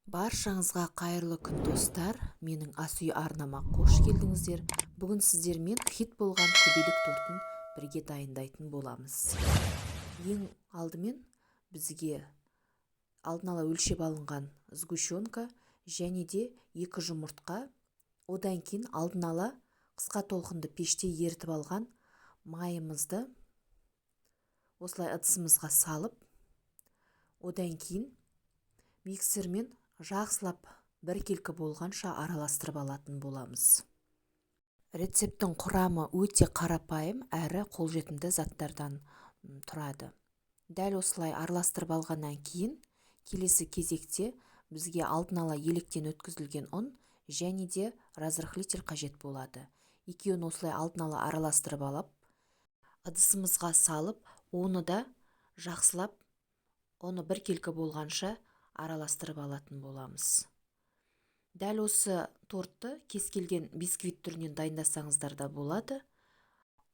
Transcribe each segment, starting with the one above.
Баршаңызға қайырлы күн достар, менің ас үй арнама қош келдіңіздер. Бүгін сіздермен хит болған көбелек тортын бірге дайындайтын боламыз. Ең алдымен бізге алдын ала өлшеп алынған сгущенка және де 2 жұмыртқа, одан кейін алдын ала қысқа толқынды пеште ерітіп алған майымызды осылай ыдысымызға салып, одан кейін миксермен жақсылап біркелкі болғанша араластырып алатын боламыз. Рецепттің құрамы өте қарапайым әрі қолжетімді заттардан тұрады. Дәл осылай араластырып алғаннан кейін, келесі кезекте бізге алдын ала електен өткізілген ұн және де разрыхлитель қажет болады. Екеуін осылай алдын ала араластырып алып, ыдысымызға салып, оны да жақсылап, оны біркелкі болғанша араластырып алатын боламыз. Дәл осы тортты кез келген бисквит түрінен дайындасаңыздар да болады.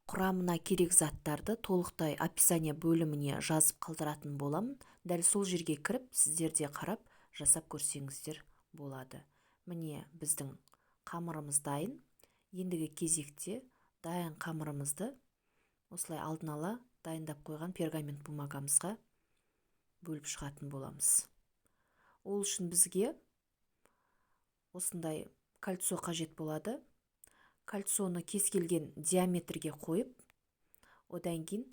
Құрамына керек заттарды толықтай описание бөліміне жазып қалдыратын боламын. Дәл сол жерге кіріп, сіздер де қарап жасап көрсеңіздер болады. Міне біздің қамырымыз дайын. Ендігі кезекте дайын қамырымызды осылай алдын ала дайындап қойған пергамент бумагамызға бөліп шығатын боламыз. Ол үшін бізге осындай кольцо қажет болады. Кольцоны кез келген диаметрге қойып, одан кейін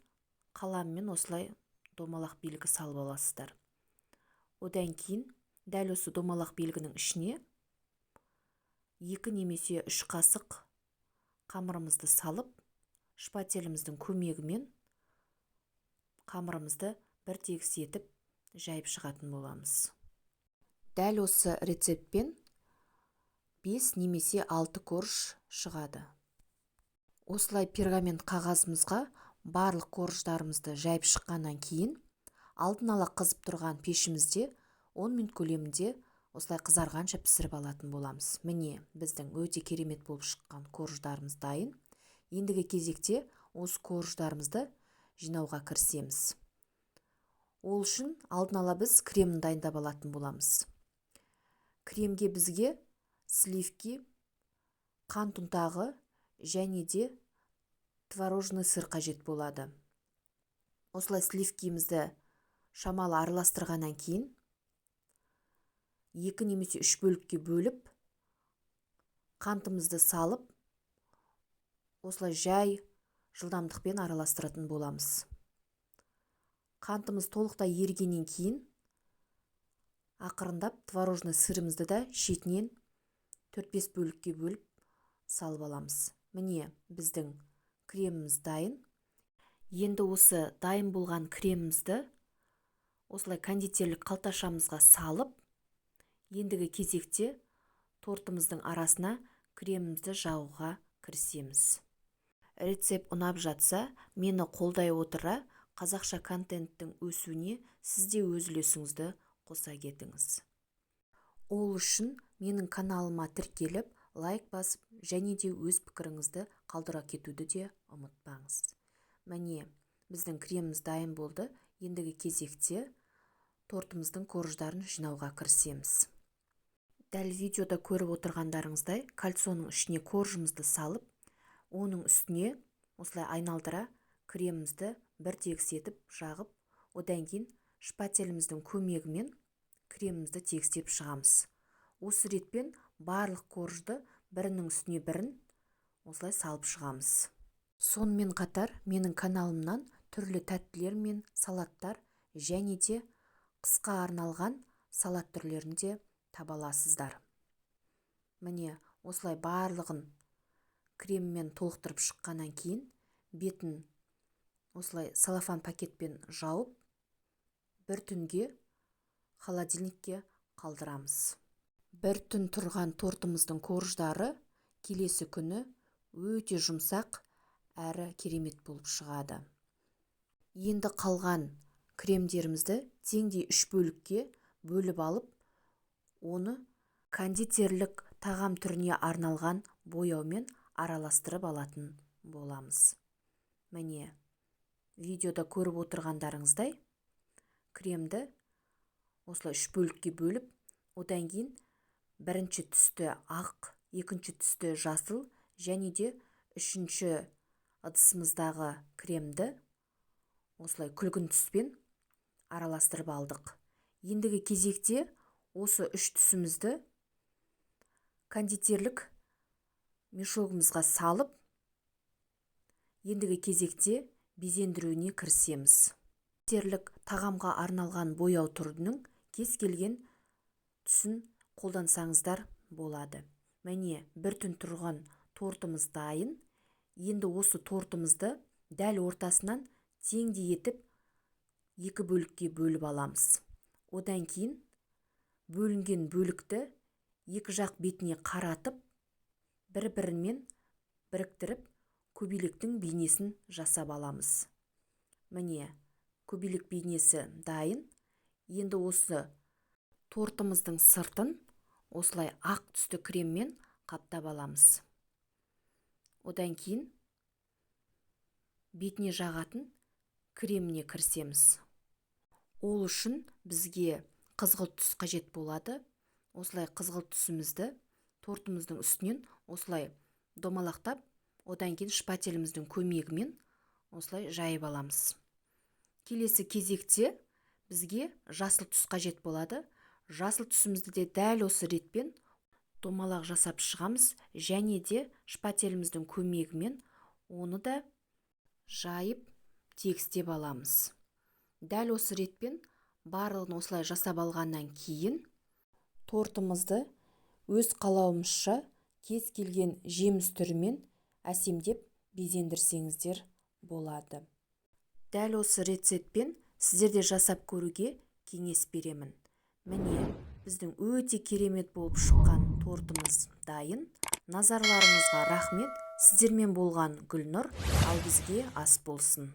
қаламмен осылай домалақ белгі салып аласыздар. Одан кейін дәл осы домалақ белгінің ішіне 2 немесе 3 қасық қамырымызды салып, шпателіміздің көмегімен қамырымызды бір тегіс етіп жайып шығатын боламыз. Дәл осы рецептпен 5 немесе 6 корж шығады. Осылай пергамент қағазымызға барлық корждарымызды жайып шыққаннан кейін, алдын ала қызып тұрған пешімізде 10 минут көлемінде осылай қызарғанша пісіріп алатын боламыз. Міне біздің өте керемет болып шыққан корждарымыз дайын. Ендігі кезекте осы корждарымызды жинауға кірісеміз. Ол үшін алдын ала біз кремін дайындап алатын боламыз. Кремге бізге сливки, қант ұнтағы және де творожный сыр қажет болады. Осылай сливкимізді шамалы араластырғаннан кейін 2 немесе 3 бөлікке бөліп, қантымызды салып, осылай жай жылдамдықпен араластыратын боламыз. Қантымыз толықтай ерігеннен кейін ақырындап творожный сырымызды да шетінен 4-5 бөлікке бөліп салып аламыз. Міне біздің креміміз дайын. Енді осы дайын болған кремімізді осылай кондитерлік қалташамызға салып, ендігі кезекте тортымыздың арасына кремімізді жағуға кірісеміз. Рецепт ұнап жатса, мені қолдай отыра қазақша контенттің өсуіне сізде өз үлесіңізді қоса кетіңіз. Ол үшін менің каналыма тіркеліп, лайк басып, және де өз пікіріңізді қалдыра кетуді де ұмытпаңыз. Міне, біздің креміміз дайын болды. Ендігі кезекте тортымыздың корждарын жинауға кірісеміз. Дәл видеода көріп отырғандарыңыздай, кольцоның ішіне коржымызды салып, оның үстіне осылай айналдыра кремімізді бір тегіс етіп жағып, одан кейін шпателіміздің көмегімен кремімізді тегістеп шығамыз. Осы ретпен барлық коржды бірінің үстіне бірін осылай салып шығамыз. Сонымен қатар менің каналымнан түрлі тәттілер мен салаттар және де қысқа арналған салат түрлерін де таба аласыздар. Міне осылай барлығын креммен толықтырып шыққаннан кейін, бетін осылай целлофан пакетпен жауып, бір түнге холодильникке қалдырамыз. Бір түн тұрған тортымыздың корждары келесі күні өте жұмсақ әрі керемет болып шығады. Енді қалған кремдерімізді теңдей 3 бөлікке бөліп алып, оны кондитерлік тағам түріне арналған бояумен араластырып алатын боламыз. Міне, видеода көріп отырғандарыңыздай, кремді осылай 3 бөлікке бөліп, Одан кейін бірінші түсті ақ, екінші түсті жасыл және де үшінші ыдысымыздағы кремді осылай күлгін түспен араластырып алдық. Ендігі кезекте осы үш түсімізді кондитерлік мешогымызға салып, ендігі кезекте безендіруіне кірісеміз. Кондитерлік тағамға арналған бояу түрінің кез келген түсін қолдансаңыздар болады. Міне, бір түн тұрған тортымыз дайын. Енді осы тортымызды дәл ортасынан теңдей етіп екі бөлікке бөліп аламыз. Одан кейін бөлінген бөлікті екі жақ бетіне қаратып, бір-бірімен біріктіріп, көбелектің бейнесін жасап аламыз. Міне, көбелек бейнесі дайын. Енді осы тортымыздың сыртын осылай ақ түсті креммен қаптап аламыз. Одан кейін бетіне жағатын креміне кірісеміз. Ол үшін бізге қызғылт түс қажет болады. Осылай қызғылт түсімізді тортымыздың үстінен осылай домалақтап, одан кейін шпателіміздің көмегімен осылай жайып аламыз. Келесі кезекте бізге жасыл түс қажет болады. Жасыл түсімізді де дәл осы ретпен домалақ жасап шығамыз және де шпателіміздің көмегімен оны да жайып тегістеп аламыз. Дәл осы ретпен барлығын осылай жасап алғаннан кейін тортымызды өз қалауымызша кез келген жеміс түрімен әсемдеп безендірсеңіздер болады. Дәл осы рецептпен сіздер де жасап көруге кеңес беремін. Міне, біздің өте керемет болып шыққан тортымыз дайын. Назарларыңызға рахмет. Сіздермен болған Гүлнұр, ал бізге ас болсын.